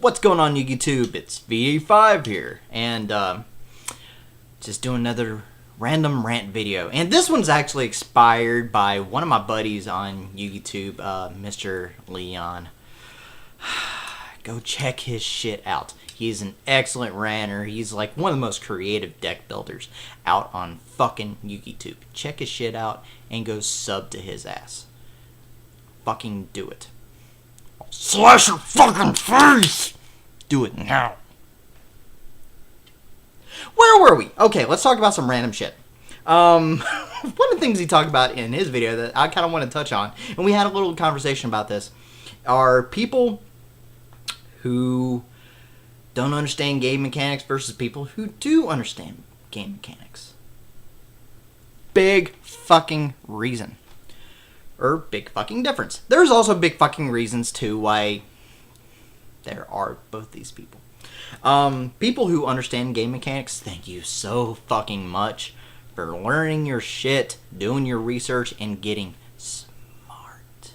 What's going on, YouTube? It's VA5 here, and just doing another random rant video. And this one's actually expired by one of my buddies on YouTube, Mr. Leon. Go check his shit out. He's an excellent ranter. He's like one of the most creative deck builders out on fucking YouTube. Check his shit out and go sub to his ass. Fucking do it. Slash your fucking face! Do it now. Where were we? Okay, let's talk about some random shit. One of the things he talked about in his video that I kind of want to touch on, and we had a little conversation about this, are people who don't understand game mechanics versus people who do understand game mechanics. Big fucking reason. Or big fucking difference. There's also big fucking reasons too why there are both these people. People who understand game mechanics, thank you so fucking much for learning your shit, doing your research, and getting smart.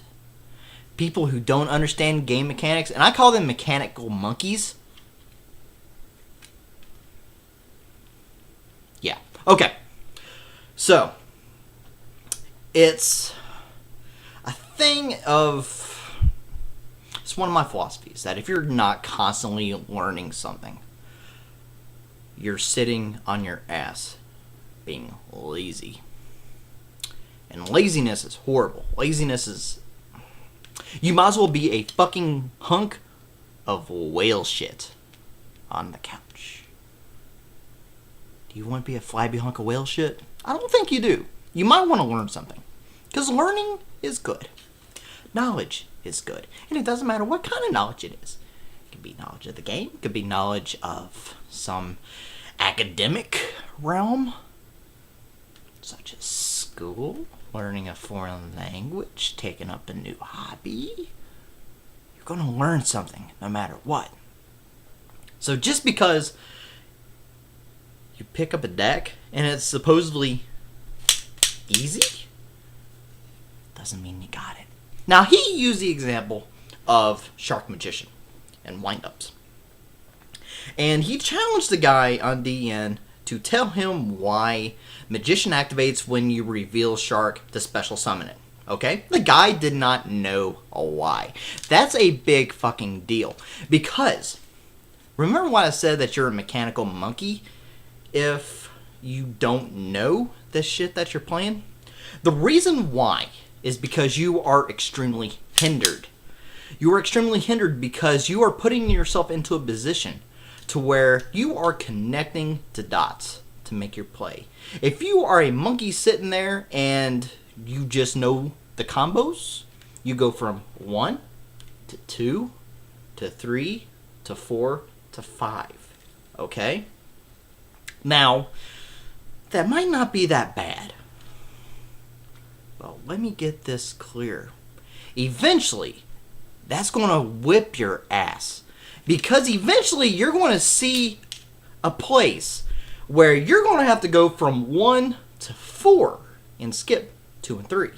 People who don't understand game mechanics, and I call them mechanical monkeys. Yeah. Okay. So, it's one of my philosophies that if you're not constantly learning something, you're sitting on your ass being lazy. And laziness is horrible. Laziness is, you might as well be a fucking hunk of whale shit on the couch. Do you want to be a flabby hunk of whale shit? I don't think you do. You might want to learn something, because learning is good. Knowledge is good. And it doesn't matter what kind of knowledge it is. It could be knowledge of the game. It could be knowledge of some academic realm, such as school, learning a foreign language, taking up a new hobby. You're going to learn something no matter what. So just because you pick up a deck and it's supposedly easy doesn't mean you got it. Now, he used the example of Shark Magician and windups. And he challenged the guy on DN to tell him why Magician activates when you reveal Shark to special summon it. Okay? The guy did not know why. That's a big fucking deal. Because, remember when I said that you're a mechanical monkey if you don't know the shit that you're playing? The reason why is because you are extremely hindered. You are extremely hindered because you are putting yourself into a position to where you are connecting the dots to make your play. If you are a monkey sitting there and you just know the combos, you go from 1 to 2 to 3 to 4 to 5. Okay? Now, that might not be that bad. Well, let me get this clear. Eventually, that's going to whip your ass. Because eventually, you're going to see a place where you're going to have to go from 1 to 4 and skip 2 and 3.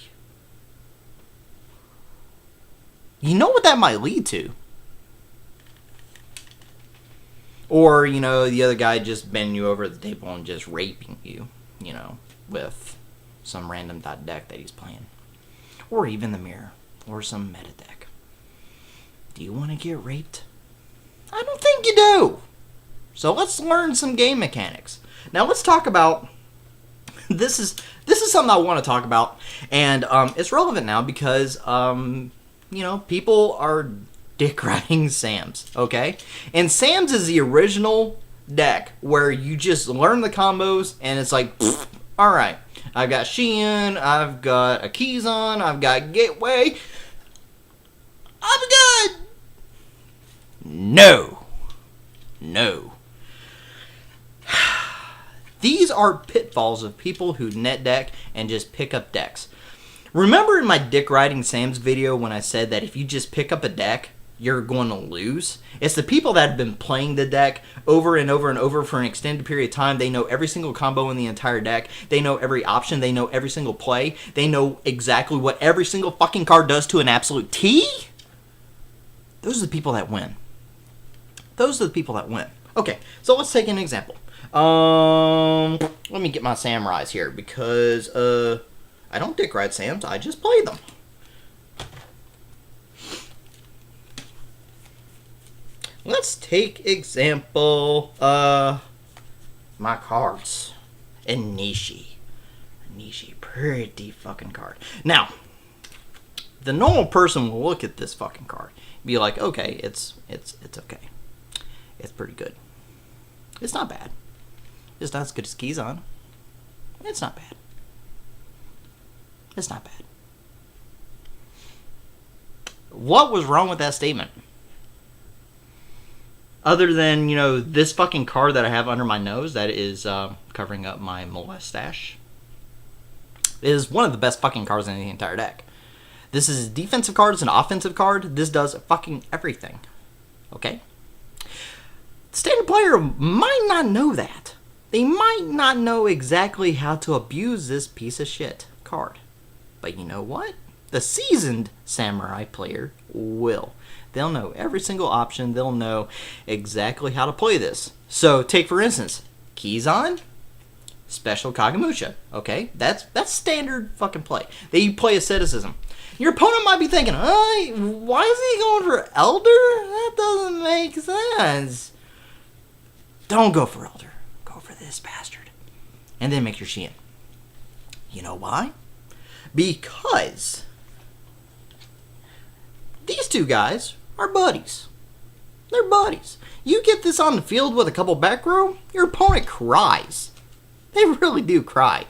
You know what that might lead to? Or, you know, the other guy just bending you over the table and just raping you, you know, with some random deck that he's playing. Or even the mirror. Or some meta deck. Do you want to get raped? I don't think you do. So let's learn some game mechanics. Now let's talk about, this is something I want to talk about, and it's relevant now because you know, people are dick riding Sam's, okay? And Sam's is the original deck where you just learn the combos and it's like, alright, I've got Shein, I've got a Keyzon, I've got Gateway, I'm good! No. No. These are pitfalls of people who net deck and just pick up decks. Remember in my Dick Riding Sam's video when I said that if you just pick up a deck, you're going to lose? It's the people that have been playing the deck over and over and over for an extended period of time. They know every single combo in the entire deck. They know every option. They know every single play. They know exactly what every single fucking card does to an absolute T. Those are the people that win. Those are the people that win. Okay, so let's take an example. Let me get my samurais here because I don't dick ride Sams. I just play them. Let's take example, my cards. Inishi. Inishi, pretty fucking card. Now, the normal person will look at this fucking card and be like, okay, it's okay. It's pretty good. It's not bad. It's not as good as Kizan. It's not bad. It's not bad. What was wrong with that statement? Other than, you know, this fucking card that I have under my nose that is covering up my mustache is one of the best fucking cards in the entire deck. This is a defensive card, it's an offensive card. This does fucking everything. Okay? Standard player might not know that. They might not know exactly how to abuse this piece of shit card. But you know what? The seasoned samurai player will. They'll know every single option. They'll know exactly how to play this. So, take for instance, Kizan, special Kagemusha. Okay? That's standard fucking play. They play asceticism. Your opponent might be thinking, why is he going for Elder? That doesn't make sense. Don't go for Elder. Go for this bastard. And then make your Shein. You know why? Because these two guys are buddies. They're buddies. You get this on the field with a couple back row, your opponent cries. They really do cry.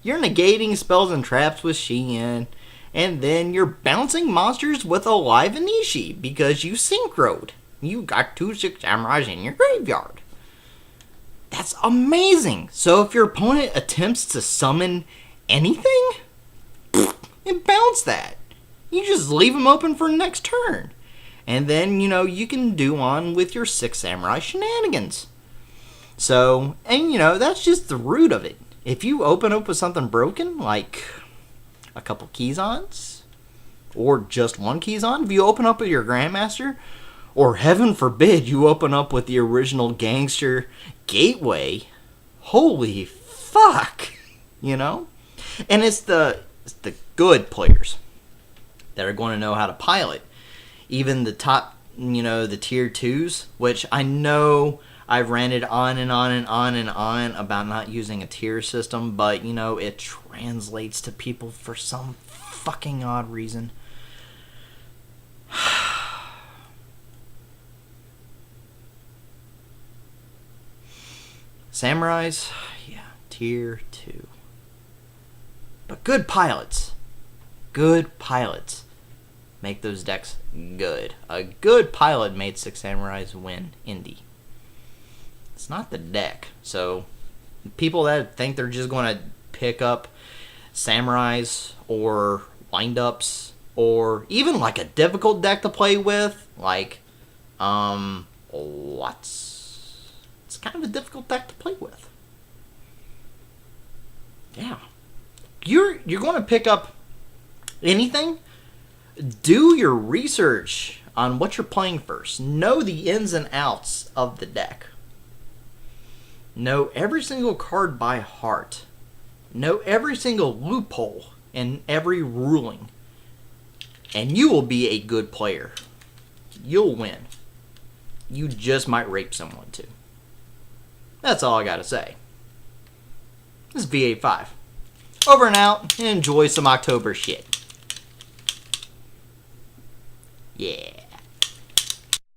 You're negating spells and traps with Shein, and then you're bouncing monsters with a live Inishi because you synchroed. You got 2 6 samurais in your graveyard. That's amazing. So if your opponent attempts to summon anything, bounce that. You just leave him open for next turn. And then, you know, you can do on with your 6 samurai shenanigans. So, and you know, that's just the root of it. If you open up with something broken, like a couple Kizans, or just one Kizan, if you open up with your Grandmaster, or heaven forbid you open up with the original Gangster Gateway, holy fuck, you know? And it's the good players that are going to know how to pilot. Even the top, you know, the tier 2s, which I know I've ranted on and on and on and on about not using a tier system, but, you know, it translates to people for some fucking odd reason. Samurais, yeah, tier 2. But good pilots. Good pilots make those decks good. A good pilot made 6 samurais win Indy. It's not the deck. So people that think they're just going to pick up samurais or windups or even like a difficult deck to play with, like it's kind of a difficult deck to play with. Yeah. You're going to pick up anything. Do your research on what you're playing first. Know the ins and outs of the deck. Know every single card by heart. Know every single loophole and every ruling. And you will be a good player. You'll win. You just might rape someone too. That's all I gotta say. This is V85. Over and out, and enjoy some October shit. Yeah.